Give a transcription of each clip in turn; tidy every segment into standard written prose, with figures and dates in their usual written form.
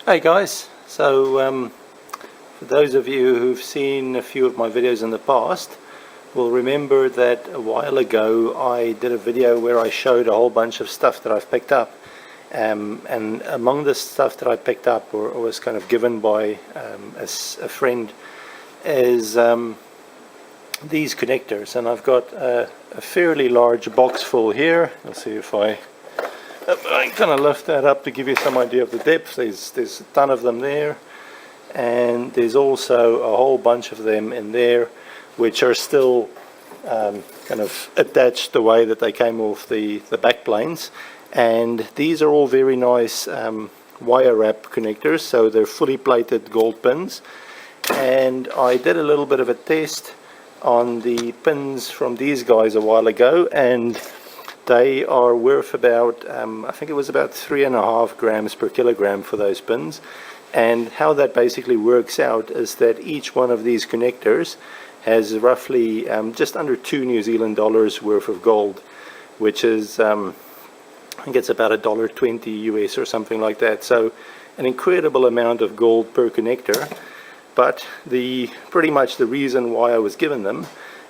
Hey guys, so for those of you who've seen a few of my videos in the past will remember that a while ago I did a video where I showed a whole bunch of stuff that I've picked up, and among the stuff that I picked up or was kind of given by a friend is these connectors, and I've got a fairly large box full here. Let's see if I kind of lift that up to give you some idea of the depth. There's a ton of them there, and there's also a whole bunch of them in there which are still kind of attached the way that they came off the back planes. And these are all very nice wire wrap connectors, so they're fully plated gold pins. And I did a little bit of a test on the pins from these guys a while ago, and they are worth about, I think it was about 3.5 grams per kilogram for those pins. And how that basically works out is that each one of these connectors has roughly just under 2 New Zealand dollars worth of gold, which is, I think it's about $1.20 US or something like that. So an incredible amount of gold per connector. But pretty much the reason why I was given them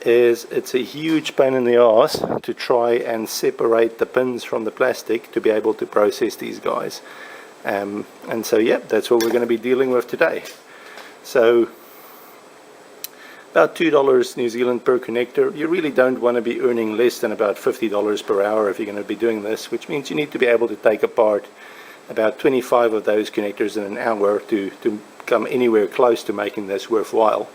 is it's a huge pain in the ass to try and separate the pins from the plastic to be able to process these guys. And so yeah, that's what we're going to be dealing with today. So about $2 New Zealand per connector. You really don't want to be earning less than about $50 per hour if you're going to be doing this, which means you need to be able to take apart about 25 of those connectors in an hour to come anywhere close to making this worthwhile.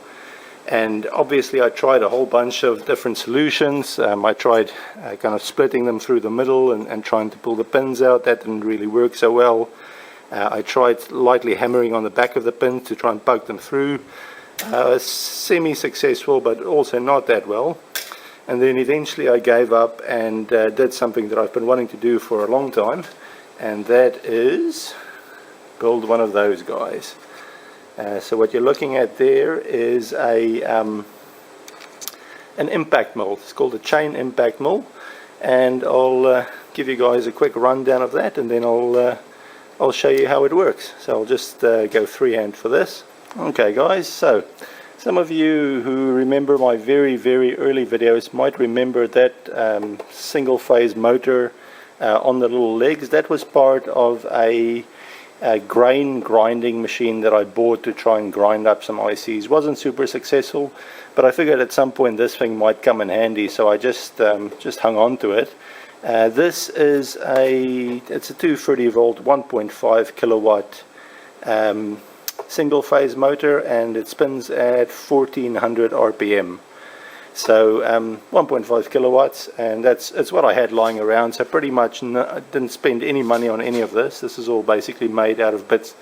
And obviously I tried a whole bunch of different solutions. I tried kind of splitting them through the middle and trying to pull the pins out. That didn't really work so well. I tried lightly hammering on the back of the pins to try and poke them through. Semi-successful, but also not that well. And then eventually I gave up and did something that I've been wanting to do for a long time, and that is build one of those guys. So what you're looking at there is an impact mill. It's called a chain impact mill, and I'll give you guys a quick rundown of that, and then I'll show you how it works. So I'll just go freehand for this. Okay guys, so some of you who remember my very early videos might remember that single phase motor on the little legs. That was part of a grain grinding machine that I bought to try and grind up some ICs. Wasn't super successful, but I figured at some point this thing might come in handy, so I just hung on to it. This is it's a 230 volt 1.5 kilowatt single phase motor, and it spins at 1400 RPM. So 1.5 kilowatts, and it's what I had lying around. So pretty much didn't spend any money on any of this. This is all basically made out of bits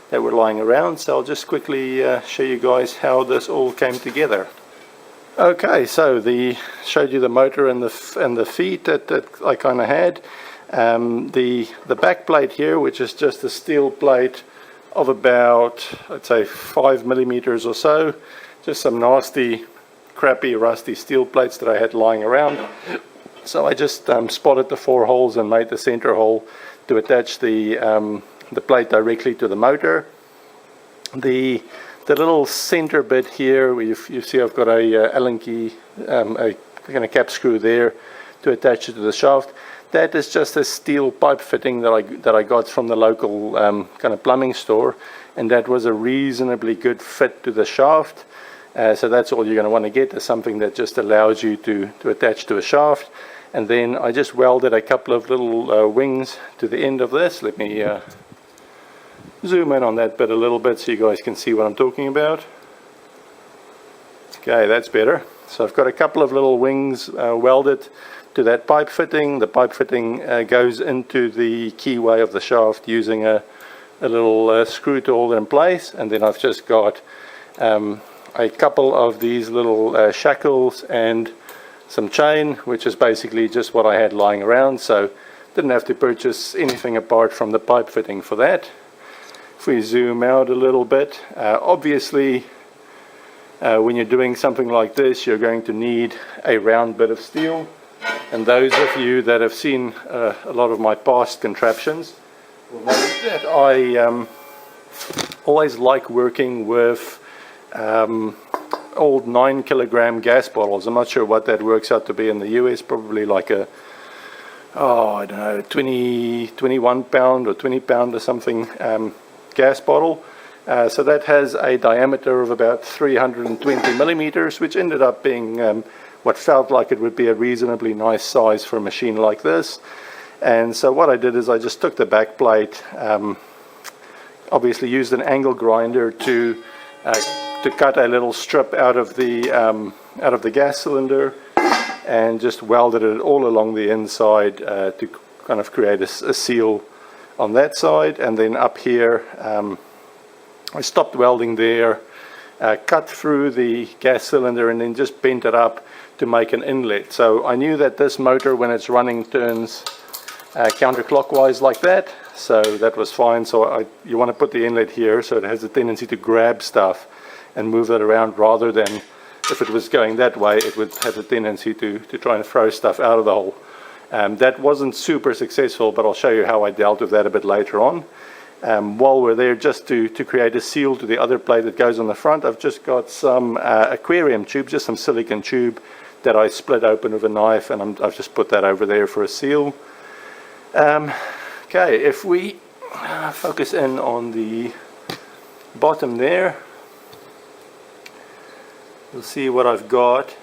that were lying around. So I'll just quickly show you guys how this all came together. Okay, so showed you the motor and the feet that I kind of had. The back plate here, which is just a steel plate of about, I'd say 5 millimeters or so. Just some nasty, crappy, rusty steel plates that I had lying around. So I just spotted the 4 holes and made the center hole to attach the plate directly to the motor. The little center bit here, you see I've got a Allen key, a kind of cap screw there to attach it to the shaft. That is just a steel pipe fitting that I got from the local kind of plumbing store, and that was a reasonably good fit to the shaft. So that's all you're going to want to get, is something that just allows you to attach to a shaft. And then I just welded a couple of little wings to the end of this. Let me zoom in on that bit a little bit so you guys can see what I'm talking about. Okay, that's better. So I've got a couple of little wings welded to that pipe fitting. The pipe fitting goes into the keyway of the shaft using a little screw to hold it in place, and then I've just got a couple of these little shackles and some chain, which is basically just what I had lying around, so didn't have to purchase anything apart from the pipe fitting for that. If we zoom out a little bit, obviously when you're doing something like this, you're going to need a round bit of steel. And those of you that have seen a lot of my past contraptions will know that I always like working with old 9 kilogram gas bottles. I'm not sure what that works out to be in the US, probably like a, I don't know, 21 pound or 20 pound or something gas bottle. So that has a diameter of about 320 millimeters, which ended up being what felt like it would be a reasonably nice size for a machine like this. And so what I did is I just took the back plate, obviously used an angle grinder to cut a little strip out of the gas cylinder, and just welded it all along the inside to kind of create a seal on that side. And then up here I stopped welding there, cut through the gas cylinder, and then just bent it up to make an inlet. So I knew that this motor, when it's running, turns counterclockwise like that, so that was fine. So you want to put the inlet here so it has a tendency to grab stuff and move it around, rather than if it was going that way it would have a tendency to try and throw stuff out of the hole. That wasn't super successful, but I'll show you how I dealt with that a bit later on. While we're there, just to create a seal to the other plate that goes on the front, I've just got some aquarium tube, just some silicone tube that I split open with a knife, and I've just put that over there for a seal. Okay, if we focus in on the bottom there, you'll see what I've got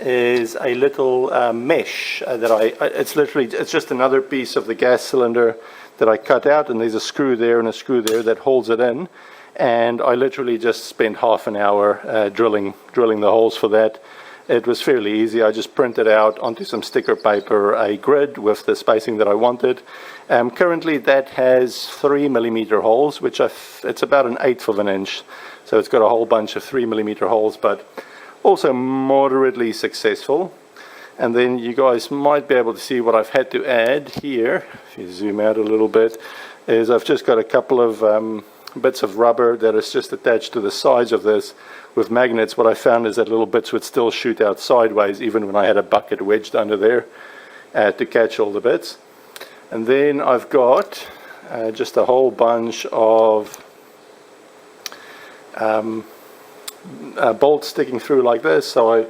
is a little mesh that it's just another piece of the gas cylinder that I cut out, and there's a screw there and a screw there that holds it in, and I literally just spent half an hour drilling the holes for that. It was fairly easy. I just printed out onto some sticker paper a grid with the spacing that I wanted. Currently that has 3mm holes, which it's about 1/8 of an inch, so it's got a whole bunch of 3mm holes, but also moderately successful. And then you guys might be able to see what I've had to add here. If you zoom out a little bit, is I've just got a couple of bits of rubber that is just attached to the sides of this with magnets. What I found is that little bits would still shoot out sideways even when I had a bucket wedged under there to catch all the bits. And then I've got just a whole bunch of bolts sticking through like this. So I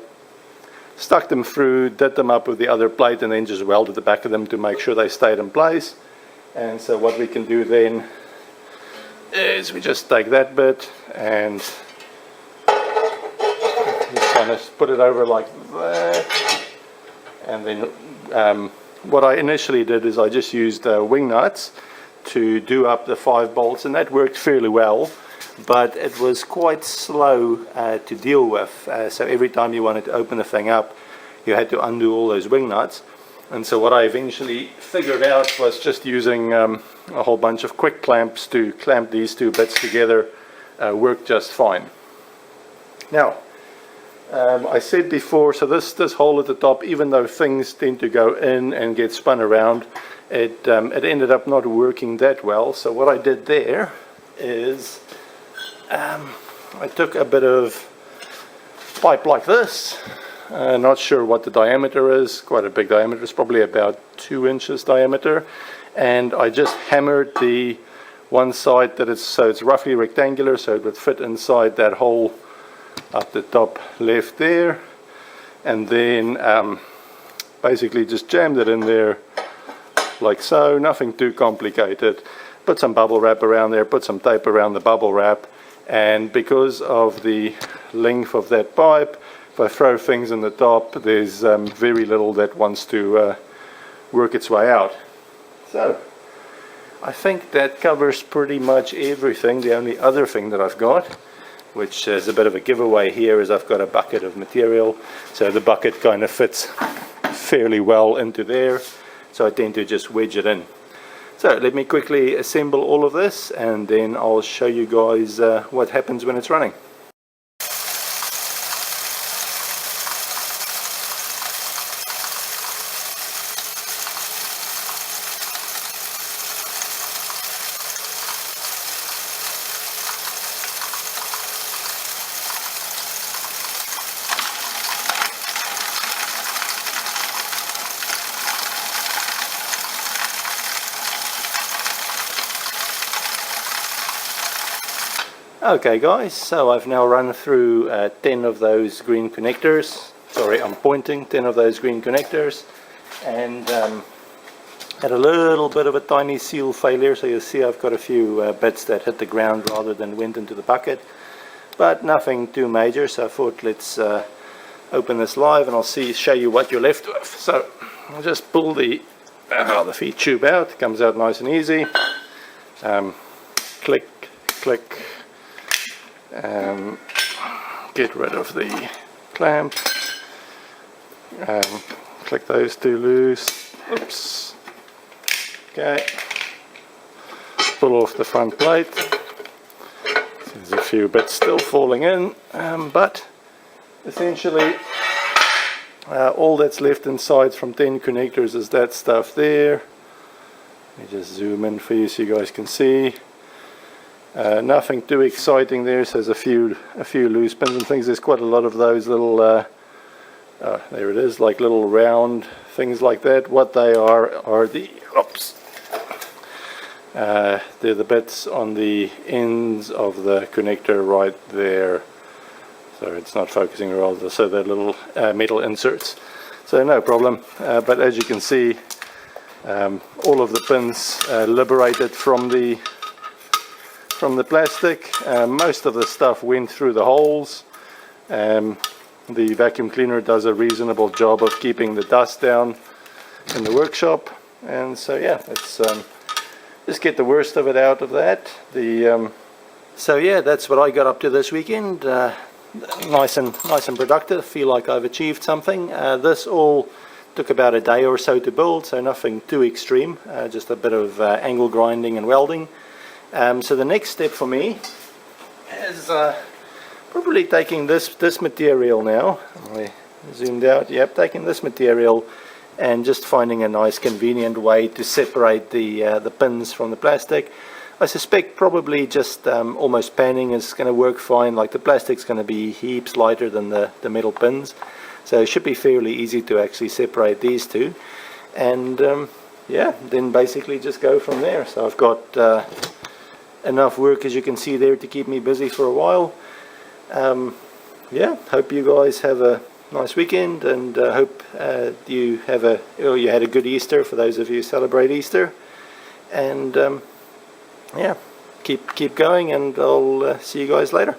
stuck them through, did them up with the other plate, and then just welded the back of them to make sure they stayed in place. And so what we can do then is we just take that bit and just kind of put it over like that. And then what I initially did is I just used wing nuts to do up the 5 bolts, and that worked fairly well, but it was quite slow to deal with. So every time you wanted to open the thing up, you had to undo all those wing nuts. And so what I eventually figured out was just using a whole bunch of quick clamps to clamp these 2 bits together. Worked just fine. Now, I said before, so this hole at the top, even though things tend to go in and get spun around, it ended up not working that well. So what I did there is I took a bit of pipe like this, not sure what the diameter is, quite a big diameter, it's probably about 2 inches diameter, and I just hammered the one side that it's roughly rectangular, so it would fit inside that hole up the top left there, and then basically just jammed it in there like so, nothing too complicated. Put some bubble wrap around there, put some tape around the bubble wrap, and because of the length of that pipe, if I throw things in the top, there's very little that wants to work its way out. So I think that covers pretty much everything. The only other thing that I've got, which is a bit of a giveaway here, is I've got a bucket of material. So the bucket kind of fits fairly well into there, so I tend to just wedge it in. So let me quickly assemble all of this, and then I'll show you guys what happens when it's running. Okay guys, so I've now run through 10 of those green connectors. Sorry, I'm pointing 10 of those green connectors, and had a little bit of a tiny seal failure, so you'll see I've got a few bits that hit the ground rather than went into the bucket, but nothing too major. So I thought let's open this live and I'll show you what you're left with. So I'll just pull the feed tube out. It comes out nice and easy. Click, click. Get rid of the clamp. Click those two loose. Oops. Okay. Pull off the front plate. There's a few bits still falling in, but essentially all that's left inside from 10 connectors is that stuff there. Let me just zoom in for you so you guys can see. Nothing too exciting there. So there's a few loose pins and things. There's quite a lot of those little there it is, like little round things like that. What they are the they're the bits on the ends of the connector right there. So it's not focusing rather, so they're little metal inserts. So no problem, but as you can see, all of the pins liberated from the plastic. Most of the stuff went through the holes. The vacuum cleaner does a reasonable job of keeping the dust down in the workshop, and so yeah, let's just get the worst of it out of that. So yeah, that's what I got up to this weekend. Nice and productive. Feel like I've achieved something. This all took about a day or so to build, so nothing too extreme. Just a bit of angle grinding and welding. So the next step for me is probably taking this material now. I zoomed out. Yep, taking this material and just finding a nice convenient way to separate the pins from the plastic. I suspect probably just almost panning is going to work fine. Like the plastic's going to be heaps lighter than the metal pins, so it should be fairly easy to actually separate these two. And yeah, then basically just go from there. So I've got enough work, as you can see there, to keep me busy for a while. Yeah, hope you guys have a nice weekend, and hope you had a good Easter for those of you who celebrate Easter. And yeah, keep going, and I'll see you guys later.